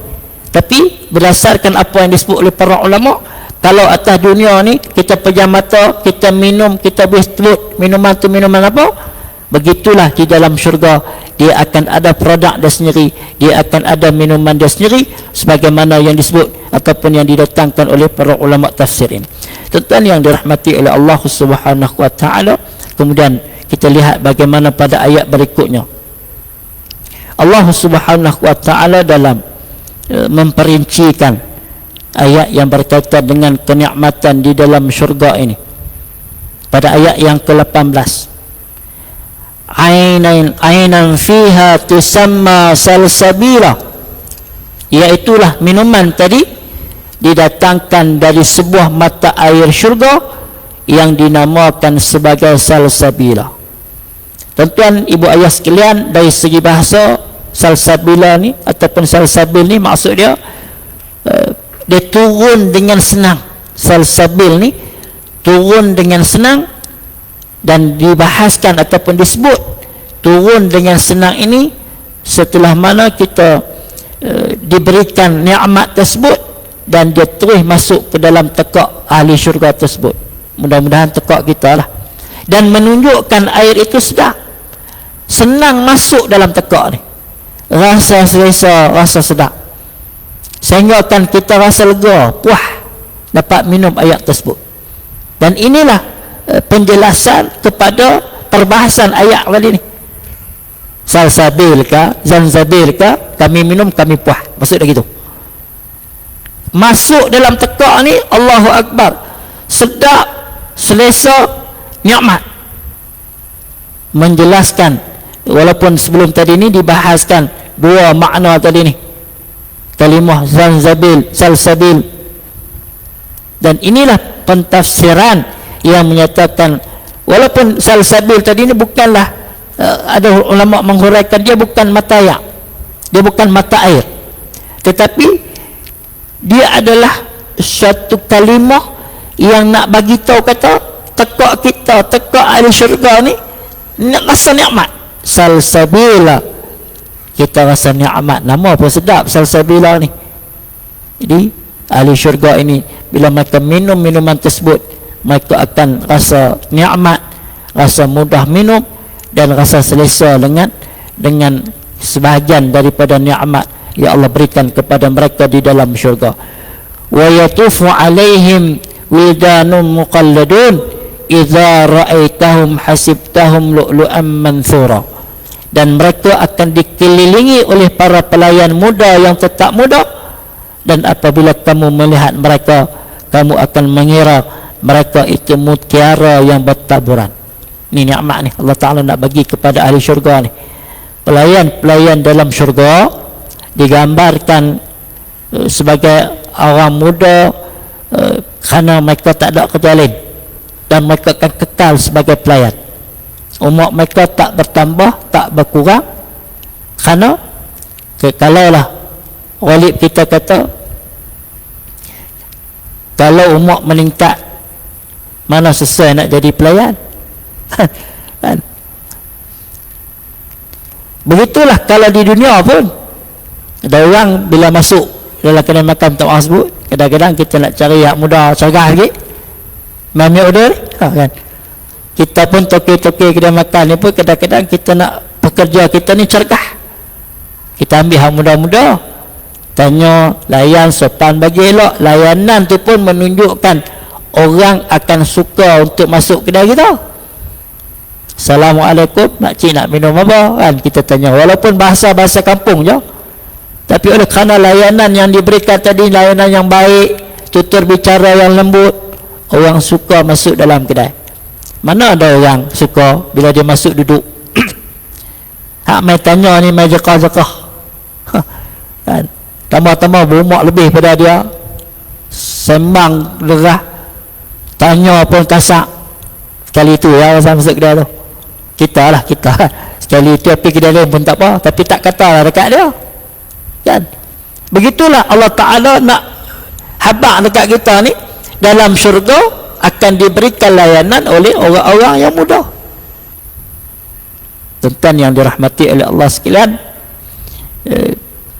Tapi berdasarkan apa yang disebut oleh para ulama, kalau atas dunia ni kita pejam mata, kita minum, kita sebut minuman tu minuman apa, begitulah di dalam syurga dia akan ada produk dia sendiri, dia akan ada minuman dia sendiri, sebagaimana yang disebut ataupun yang didatangkan oleh para ulama tafsir ini. Tuan-tuan yang dirahmati oleh Allah Subhanahu wa taala, kemudian kita lihat bagaimana pada ayat berikutnya Allah Subhanahu wa taala dalam memperincikan ayat yang berkaitan dengan kenikmatan di dalam syurga ini. Pada ayat yang ke-18, ainan fiha tusamma salsabila, iaitulah minuman tadi didatangkan dari sebuah mata air syurga yang dinamakan sebagai salsabila. Tuan-tuan ibu ayah sekalian, dari segi bahasa salsabila ni ataupun salsabil ni maksud dia dia turun dengan senang. Salsabil ni turun dengan senang, dan dibahaskan ataupun disebut turun dengan senang ini setelah mana kita diberikan nikmat tersebut dan dia terus masuk ke dalam tekak ahli syurga tersebut. Mudah-mudahan tekak kita lah, dan menunjukkan air itu sedap, senang masuk dalam tekak ni, rasa selesa, rasa sedap, sehingga akan kita rasa lega, puas dapat minum air tersebut. Dan inilah penjelasan kepada perbahasan ayat tadi ni. Salsabil ka, Zanzabil ka, kami minum kami puas, maksud dah gitu. Masuk dalam tekak ni, Allahu Akbar, sedap, selesa, nikmat. Menjelaskan, walaupun sebelum tadi ni dibahaskan dua makna tadi ni, kalimah Zanzabil, Salsabil, dan inilah pentafsiran yang menyatakan walaupun Salsabil tadi ni bukanlah ada ulama menghuraikan dia bukan mata air, dia bukan mata air, tetapi dia adalah satu kalimah yang nak bagi tahu kata tekak kita, tekak ahli syurga ni nak rasa nikmat. Salsabila, kita rasa nikmat, nama pun sedap salsabila ni. Jadi ahli syurga ini bila mereka minum minuman tersebut, mereka akan rasa nikmat, rasa mudah minum, dan rasa selesa dengan sebahagian daripada nikmat yang Allah berikan kepada mereka di dalam syurga. Wa yatufu alaihim wildanun muqalladun idza ra'aitahum hasibtahum lu'lu'an manthura, dan mereka akan dikelilingi oleh para pelayan muda yang tetap muda, dan apabila kamu melihat mereka, kamu akan mengira mereka itu mutiara yang bertaburan. Ini nikmat ni Allah Ta'ala nak bagi kepada ahli syurga ni. Pelayan-pelayan dalam syurga digambarkan sebagai orang muda kerana mereka tak ada kerja lain dan mereka akan kekal sebagai pelayan. Umur mereka tak bertambah, tak berkurang, kerana kalaulah Ghalib kita kata kalau umur meningkat, mana sesuai nak jadi pelayan. Kan? Begitulah kalau di dunia pun ada orang bila masuk dalam kedai makan tak sebut, kadang-kadang kita nak cari yang muda cergah lagi, mami order kan. Kita pun toke-toke kedai makan ni pun kadang-kadang kita nak pekerja kita ni cergah, kita ambil yang muda-muda, tanya, layan, sopan, bagi elok. Layanan tu pun menunjukkan orang akan suka untuk masuk kedai kita. Assalamualaikum, makcik nak minum apa? Kan kita tanya, walaupun bahasa-bahasa kampung je, tapi oleh kerana layanan yang diberikan tadi, layanan yang baik, tutur bicara yang lembut, orang suka masuk dalam kedai. Mana ada orang suka bila dia masuk duduk hak mai tanya ni mai zakah-zakah, kan, tambah-tambah berumur lebih pada dia, sembang lerah, tanya pun kasar. Sekali tu ya saya masuk kedai tu, kita sekali tu pergi kedai lain pun tak apa, tapi tak kata lah dekat dia, kan. Begitulah Allah Ta'ala nak habaq dekat kita ni, dalam syurga akan diberikan layanan oleh orang-orang yang muda. Tuan yang dirahmati oleh Allah sekalian,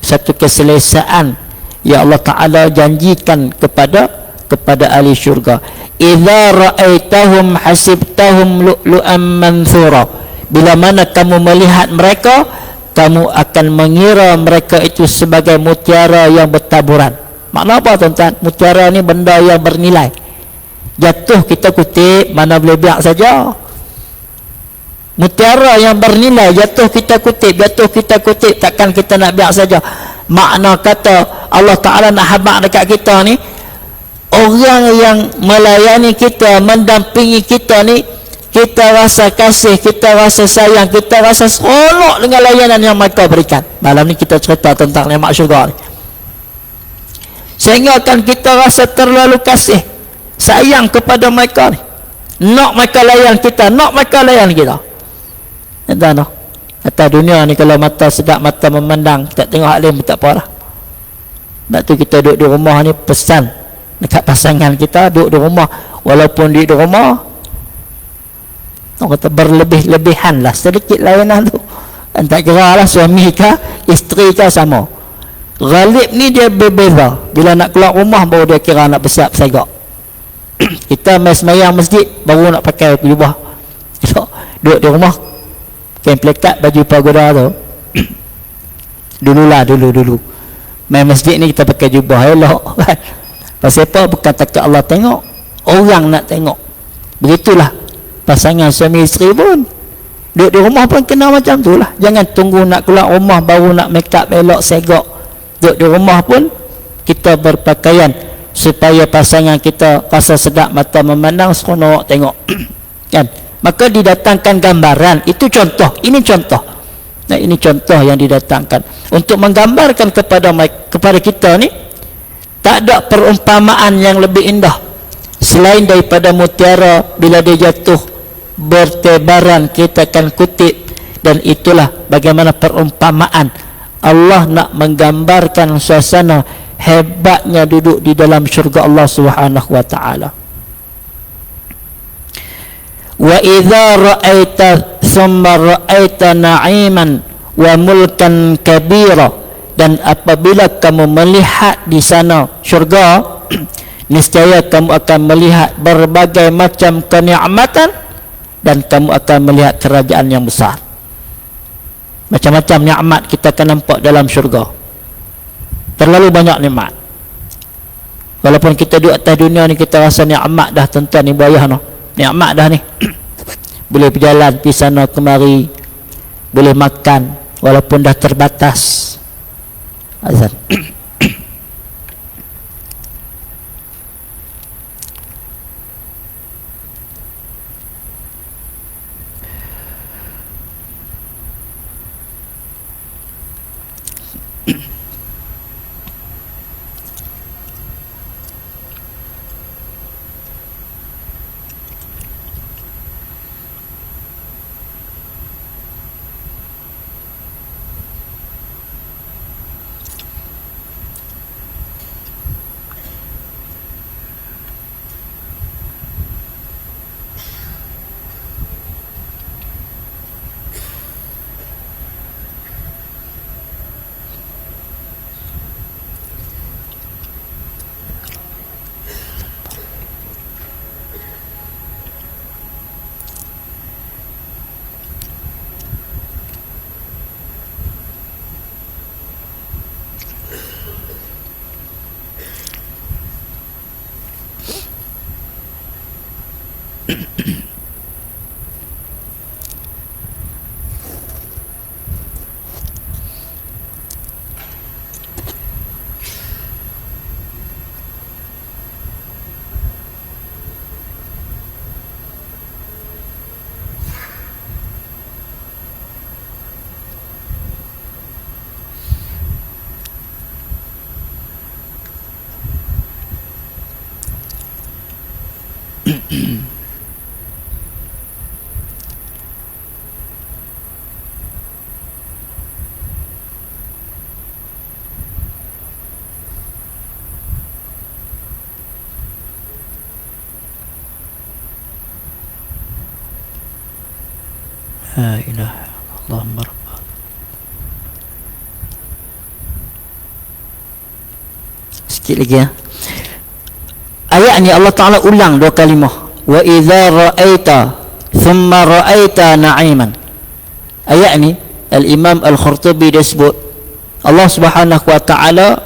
satu keselesaan yang Allah Ta'ala janjikan kepada ahli syurga. Idza ra'aitahum hasibtahum lu'lu'an manthura. Bila mana kamu melihat mereka, kamu akan mengira mereka itu sebagai mutiara yang bertaburan. Makna apa tuan-tuan? Mutiara ni benda yang bernilai. Jatuh kita kutip, mana boleh biar saja. Mutiara yang bernilai, jatuh kita kutip, takkan kita nak biar saja. Makna kata Allah Ta'ala nak habaq dekat kita ni, orang yang melayani kita, mendampingi kita ni, kita rasa kasih, kita rasa sayang, kita rasa seronok dengan layanan yang mereka berikan. Malam ni kita cerita tentang nikmat syurga ni, sehingga akan kita rasa terlalu kasih, sayang kepada mereka ni, nak mereka layan kita, nak mereka layan kita. Entah no, kata dunia ni kalau mata sedap, mata memandang, tak tengok hal lain pun tak apa lah. Sebab tu kita duduk di rumah ni, pesan dekat pasangan kita, duduk di rumah, walaupun di rumah orang kata berlebih-lebihan lah sedikit layanan tu, dan tak kira lah suami ke isteri ke sama. Ghalib ni dia berbeza, bila nak keluar rumah baru dia kira nak bersiap segak. Kita semayang masjid baru nak pakai jubah. Duduk di rumah kain plekat, baju pagoda tu dulu main masjid ni kita pakai jubah elok, kan. Pasal apa? Bukan takut Allah tengok, orang nak tengok. Begitulah pasangan suami isteri pun duduk di rumah pun kena macam tu lah. Jangan tunggu nak keluar rumah baru nak make up elok segak. Duduk di rumah pun kita berpakaian supaya pasangan kita rasa sedap mata memandang, seronok tengok. Kan? Maka didatangkan gambaran, itu contoh, ini contoh. Nah, ini contoh yang didatangkan untuk menggambarkan kepada kita ni, tak ada perumpamaan yang lebih indah selain daripada mutiara. Bila dia jatuh bertebaran, kita akan kutip, dan itulah bagaimana perumpamaan Allah nak menggambarkan suasana hebatnya duduk di dalam syurga Allah Subhanahu wa taala. Wa idza ra'aita thumma ra'aita na'iman wa mulkan kabira, dan apabila kamu melihat di sana syurga, niscaya kamu akan melihat berbagai macam kenikmatan, dan kamu akan melihat kerajaan yang besar. Macam-macam nikmat kita akan nampak dalam syurga, terlalu banyak nikmat. Walaupun kita duduk atas dunia ni kita rasa nikmat dah, tuan-tuan ni bayah no, nikmat dah ni. Boleh berjalan pergi sana kemari, boleh makan walaupun dah terbatas. Azan. La ilaha illallah. Sikit lagi ya. Ayat ni Allah Ta'ala ulang dua kalimah. Wa idza ra'aita thumma ra'aita na'iman. Ayat ni Al-Imam Al-Khurtubi dia sebut Allah Subhanahu wa Ta'ala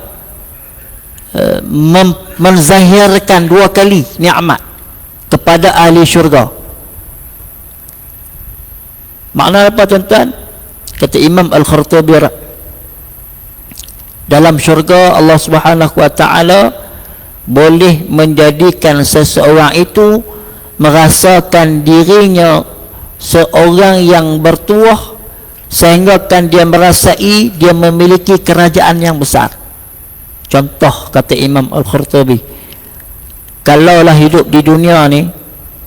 menzahirkan dua kali nikmat kepada ahli syurga. Makna apa tuan-tuan? Kata Imam Al-Khurtubi, dalam syurga Allah Subhanahu wa Ta'ala boleh menjadikan seseorang itu merasakan dirinya seorang yang bertuah, sehingga kan dia merasai dia memiliki kerajaan yang besar. Contoh kata Imam Al-Khurtubi, kalaulah hidup di dunia ni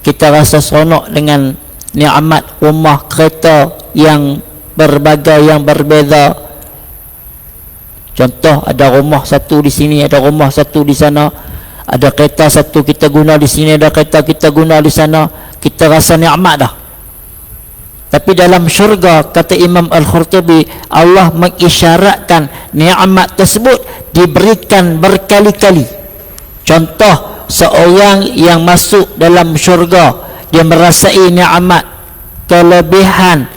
kita rasa seronok dengan nikmat rumah, kereta yang berbagai, yang berbeza. Contoh, ada rumah satu di sini, ada rumah satu di sana, ada kereta satu kita guna di sini, ada kereta kita guna di sana, kita rasa nikmat dah. Tapi dalam syurga, kata Imam Al-Khurtubi, Allah mengisyaratkan nikmat tersebut diberikan berkali-kali. Contoh, seorang yang masuk dalam syurga, dia merasai nikmat kelebihan.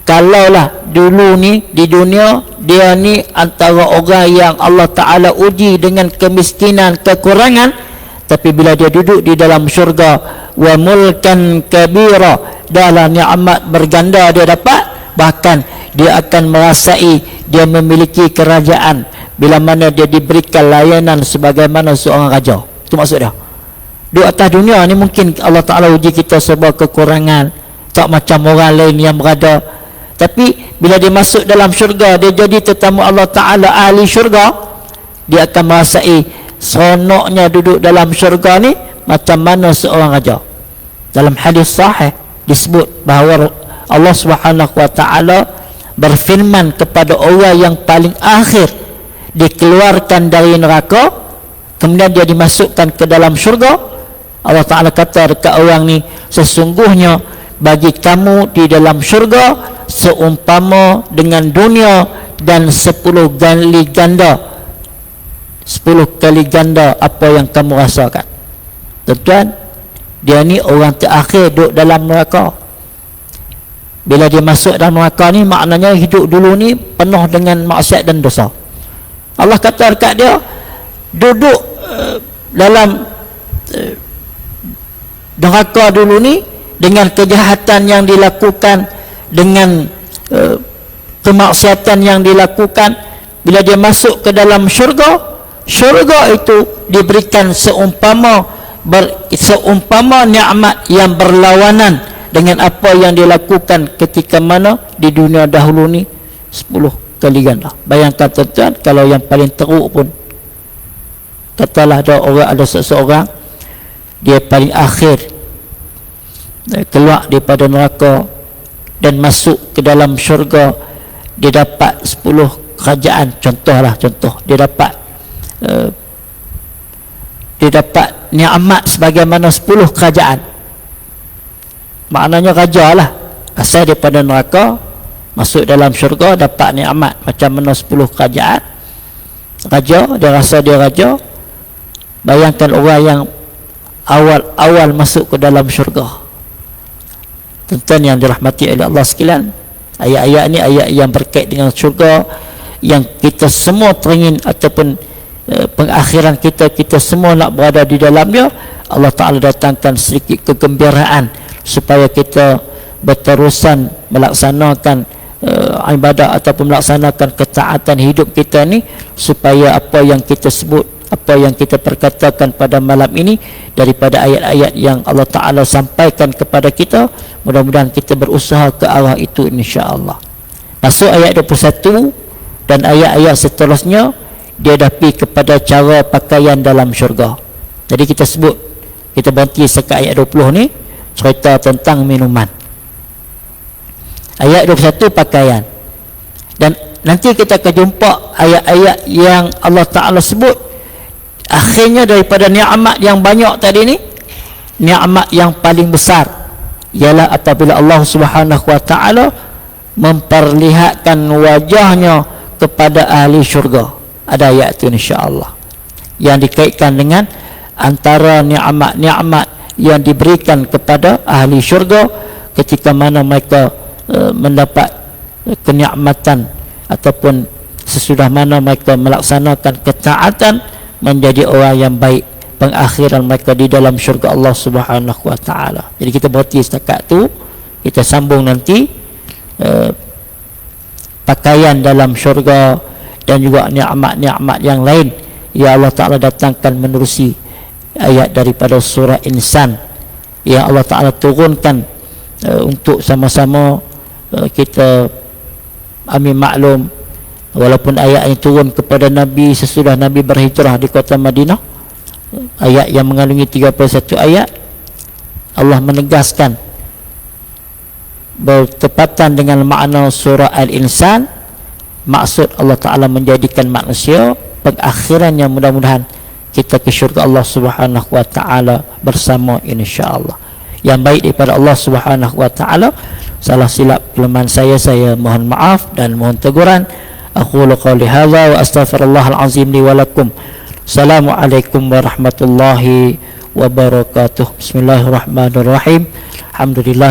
Kalaulah dulu ni di dunia dia ni antara orang yang Allah Ta'ala uji dengan kemiskinan, kekurangan, tapi bila dia duduk di dalam syurga, wa mulkan kabira, dalam nikmat berganda dia dapat, bahkan dia akan merasai dia memiliki kerajaan bila mana dia diberikan layanan sebagaimana seorang raja. Itu maksud dia. Di atas dunia ni mungkin Allah Ta'ala uji kita sebab kekurangan, tak macam orang lain yang berada. Tapi bila dia masuk dalam syurga, dia jadi tetamu Allah Ta'ala, ahli syurga, dia akan merasai seronoknya duduk dalam syurga ni macam mana seorang raja. Dalam hadis sahih disebut bahawa Allah Subhanahu wa Ta'ala berfirman kepada orang yang paling akhir dikeluarkan dari neraka, kemudian dia dimasukkan ke dalam syurga. Allah Ta'ala kata dekat orang ni, sesungguhnya bagi kamu di dalam syurga seumpama dengan dunia dan 10 kali ganda, 10 kali ganda apa yang kamu rasakan. Tuan-tuan, dia ni orang terakhir duduk dalam neraka. Bila dia masuk dalam neraka ni, maknanya hidup dulu ni penuh dengan maksiat dan dosa. Allah kata dekat dia, duduk dalam neraka dulu ni dengan kejahatan yang dilakukan, dengan kemaksiatan yang dilakukan. Bila dia masuk ke dalam syurga, syurga itu diberikan seumpama nikmat yang berlawanan dengan apa yang dilakukan ketika mana di dunia dahulu ni 10 kali ganda. Bayangkan tuan-tuan, kalau yang paling teruk pun, katalah ada seseorang dia paling akhir keluar daripada neraka dan masuk ke dalam syurga, dia dapat 10 kerajaan. Contoh dia dapat nikmat sebagaimana 10 kerajaan. Maknanya raja lah, asal daripada neraka masuk dalam syurga dapat nikmat macam mana 10 kerajaan. Raja, dia rasa dia raja. Bayangkan orang yang awal masuk ke dalam syurga. Tuan-tuan yang dirahmati oleh Allah sekalian, ayat-ayat ni ayat yang berkait dengan syurga, yang kita semua teringin, ataupun pengakhiran kita semua nak berada di dalamnya. Allah Ta'ala datangkan sedikit kegembiraan supaya kita berterusan melaksanakan ibadah ataupun melaksanakan ketaatan hidup kita ni, supaya apa yang kita sebut, apa yang kita perkatakan pada malam ini daripada ayat-ayat yang Allah Ta'ala sampaikan kepada kita, mudah-mudahan kita berusaha ke arah itu insya-Allah. Masuk ayat 21 dan ayat-ayat seterusnya dihadapi kepada cara pakaian dalam syurga. Jadi kita sebut Kita berhenti sekat ayat 20 ni, cerita tentang minuman. Ayat 21 pakaian. Dan nanti kita akan jumpa ayat-ayat yang Allah Ta'ala sebut akhirnya daripada nikmat yang banyak tadi ni, nikmat yang paling besar ialah apabila Allah Subhanahu wa Ta'ala memperlihatkan wajahnya kepada ahli syurga. Ada ayat itu insya-Allah yang dikaitkan dengan antara nikmat-nikmat yang diberikan kepada ahli syurga ketika mana mereka mendapat kenikmatan ataupun sesudah mana mereka melaksanakan ketaatan menjadi orang yang baik, pengakhiran mereka di dalam syurga Allah Subhanahu wa Ta'ala. Jadi kita berhenti setakat tu, kita sambung nanti pakaian dalam syurga dan juga nikmat-nikmat yang lain yang Allah Ta'ala datangkan menerusi ayat daripada surah Insan yang Allah Ta'ala turunkan untuk sama-sama kita ambil maklum, walaupun ayat ini turun kepada Nabi sesudah Nabi berhijrah di kota Madinah, ayat yang mengandungi 31 ayat, Allah menegaskan bertepatan dengan makna surah Al-Insan. Maksud Allah Ta'ala menjadikan manusia pengakhirannya mudah-mudahan kita ke syurga Allah Subhanahu wa Ta'ala bersama insya-Allah. Yang baik daripada Allah Subhanahu wa Ta'ala, salah silap kelemahan saya mohon maaf dan mohon teguran. Aqulu qawli hadza wa astaghfirullahal azim li wa lakum. Assalamualaikum warahmatullahi wabarakatuh. Bismillahirrahmanirrahim. Alhamdulillah.